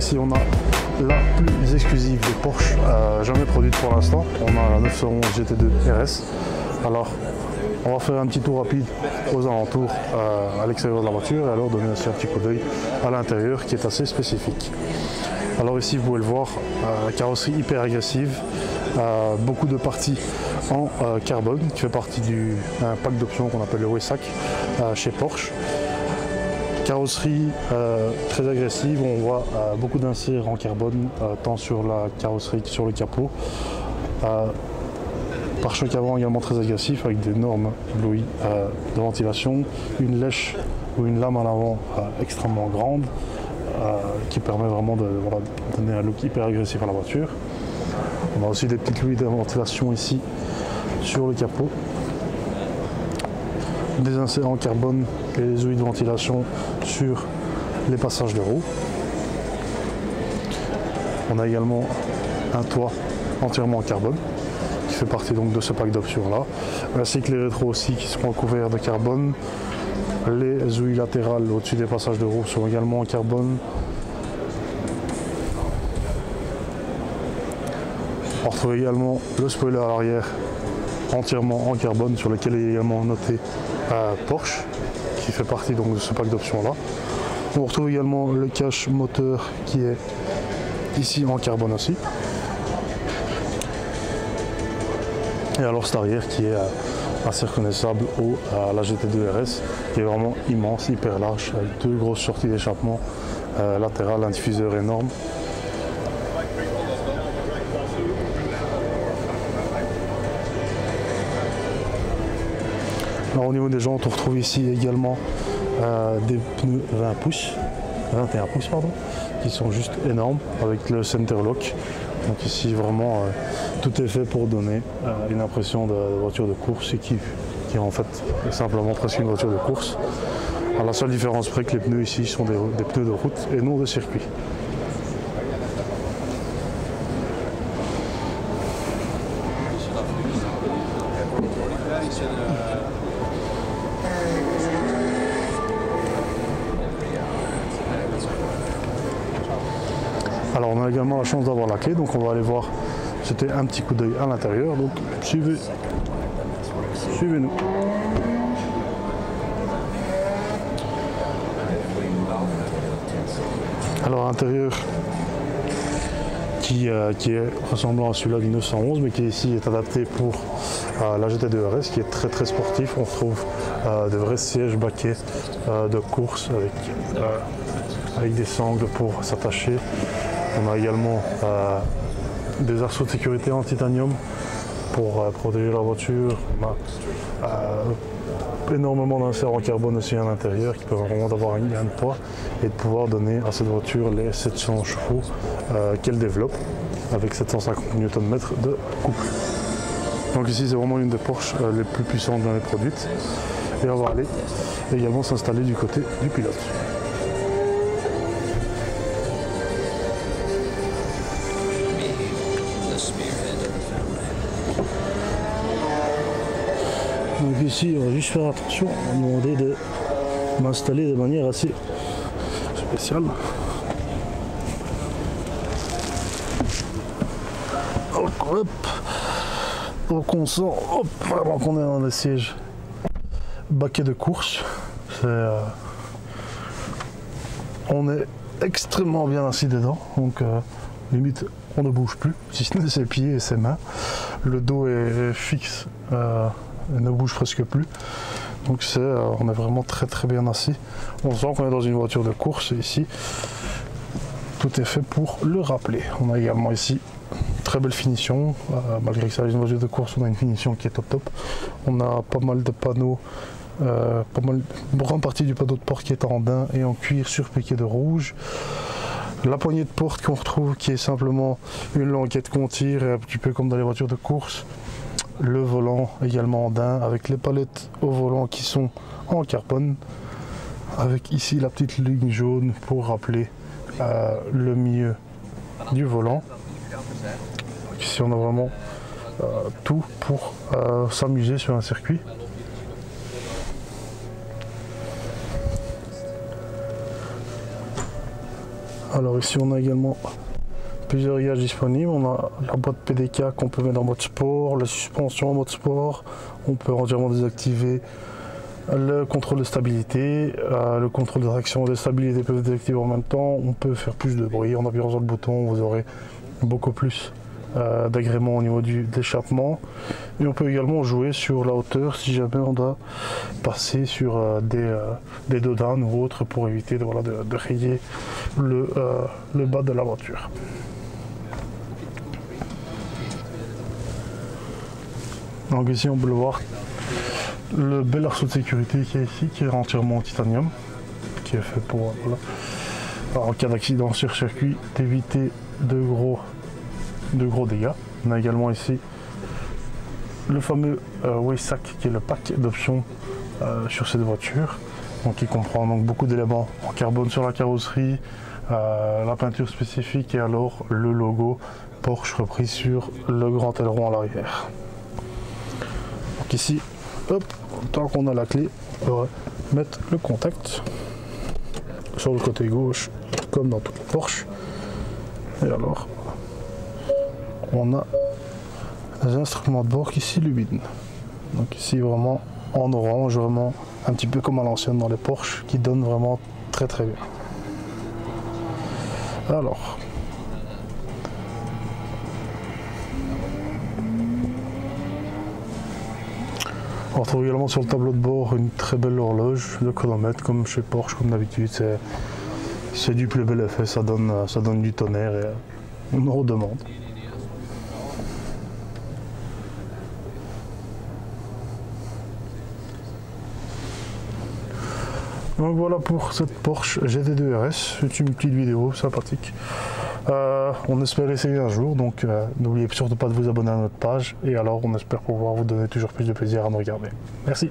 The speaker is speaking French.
ici on a la plus exclusive des Porsche jamais produite pour l'instant. On a la 911 GT2 RS. Alors on va faire un petit tour rapide aux alentours à l'extérieur de la voiture et alors donner aussi un petit coup d'œil à l'intérieur qui est assez spécifique. Alors ici vous pouvez le voir, carrosserie hyper agressive, beaucoup de parties en carbone qui fait partie d'un pack d'options qu'on appelle le WESAC chez Porsche. Carrosserie très agressive, on voit beaucoup d'inserts en carbone tant sur la carrosserie que sur le capot. Pare-choc avant également très agressif avec d'énormes éblouis de ventilation, une lèche ou une lame en avant extrêmement grande qui permet vraiment de donner un look hyper agressif à la voiture. On a aussi des petites louis de ventilation ici sur le capot, des inserts en carbone et les ouïes de ventilation sur les passages de roues. On a également un toit entièrement en carbone qui fait partie donc de ce pack d'options là, ainsi que les rétros aussi qui seront couverts de carbone. Les ouïes latérales au-dessus des passages de roues sont également en carbone. On retrouve également le spoiler à l'arrière entièrement en carbone sur lequel est également noté Porsche qui fait partie donc de ce pack d'options là. On retrouve également le cache moteur qui est ici en carbone aussi. Et alors cet arrière qui est assez reconnaissable à la GT2 RS qui est vraiment immense, hyper large, avec deux grosses sorties d'échappement latérales, un diffuseur énorme. Alors au niveau des jantes, on retrouve ici également des pneus 21 pouces pardon, qui sont juste énormes avec le center lock. Donc ici vraiment tout est fait pour donner une impression de voiture de course et qui en fait est simplement presque une voiture de course. Alors, la seule différence près que les pneus ici sont des pneus de route et non de circuit. Alors on a également la chance d'avoir la clé, donc on va aller voir, jeter un petit coup d'œil à l'intérieur, donc suivez-nous. Alors l'intérieur qui est ressemblant à celui-là du 911 mais qui ici est adapté pour la GT2 RS qui est très sportif. On retrouve de vrais sièges baquets de course avec des sangles pour s'attacher. On a également des arceaux de sécurité en titanium pour protéger la voiture. On a énormément d'inserts en carbone aussi à l'intérieur qui peuvent vraiment avoir un gain de poids et de pouvoir donner à cette voiture les 700 chevaux qu'elle développe avec 750 Nm de couple. Donc ici c'est vraiment une des Porsche les plus puissantes jamais produites et on va aller également s'installer du côté du pilote. Donc ici on va juste faire attention, on va demander de m'installer de manière assez spéciale. Hop, donc on sent vraiment qu'on est dans des sièges baquets de course. On est extrêmement bien assis dedans, donc limite on ne bouge plus, si ce n'est ses pieds et ses mains. Le dos est fixe. Ne bouge presque plus, donc on est vraiment très bien assis. On sent qu'on est dans une voiture de course et ici tout est fait pour le rappeler. On a également ici très belle finition, malgré que ça reste une voiture de course, on a une finition qui est top. On a pas mal de panneaux, une grande partie du panneau de porte qui est en daim et en cuir surpiqué de rouge. La poignée de porte qu'on retrouve qui est simplement une languette qu'on tire, un petit peu comme dans les voitures de course. Le volant également en daim avec les palettes au volant qui sont en carbone, avec ici la petite ligne jaune pour rappeler le milieu du volant. Ici on a vraiment tout pour s'amuser sur un circuit. Alors ici on a également plusieurs réglages disponibles. On a la boîte PDK qu'on peut mettre en mode sport, la suspension en mode sport. On peut entièrement désactiver le contrôle de stabilité, le contrôle de traction et de stabilité peuvent être désactivés en même temps. On peut faire plus de bruit en appuyant sur le bouton, vous aurez beaucoup plus d'agrément au niveau de l'échappement. Et on peut également jouer sur la hauteur si jamais on doit passer sur des dodanes ou autres pour éviter de rayer le bas de la voiture. Donc ici on peut le voir, le bel arceau de sécurité qui est ici, qui est entièrement en titanium, qui est fait pour, en cas d'accident sur circuit, d'éviter de gros dégâts. On a également ici le fameux Waysack, qui est le pack d'options sur cette voiture, donc qui comprend donc beaucoup d'éléments en carbone sur la carrosserie, la peinture spécifique et alors le logo Porsche repris sur le grand aileron à l'arrière. Donc ici, hop, tant qu'on a la clé, on va mettre le contact sur le côté gauche comme dans toute la Porsche. Et alors on a les instruments de bord qui s'illuminent. Donc ici vraiment en orange, vraiment un petit peu comme à l'ancienne dans les Porsche, qui donne vraiment très très bien. Alors on retrouve également sur le tableau de bord une très belle horloge, le chronomètre comme chez Porsche, comme d'habitude. C'est du plus bel effet, ça donne du tonnerre et on en redemande. Donc voilà pour cette Porsche GT2 RS, c'est une petite vidéo sympathique. On espère essayer un jour, donc n'oubliez surtout pas de vous abonner à notre page et alors on espère pouvoir vous donner toujours plus de plaisir à nous regarder. Merci.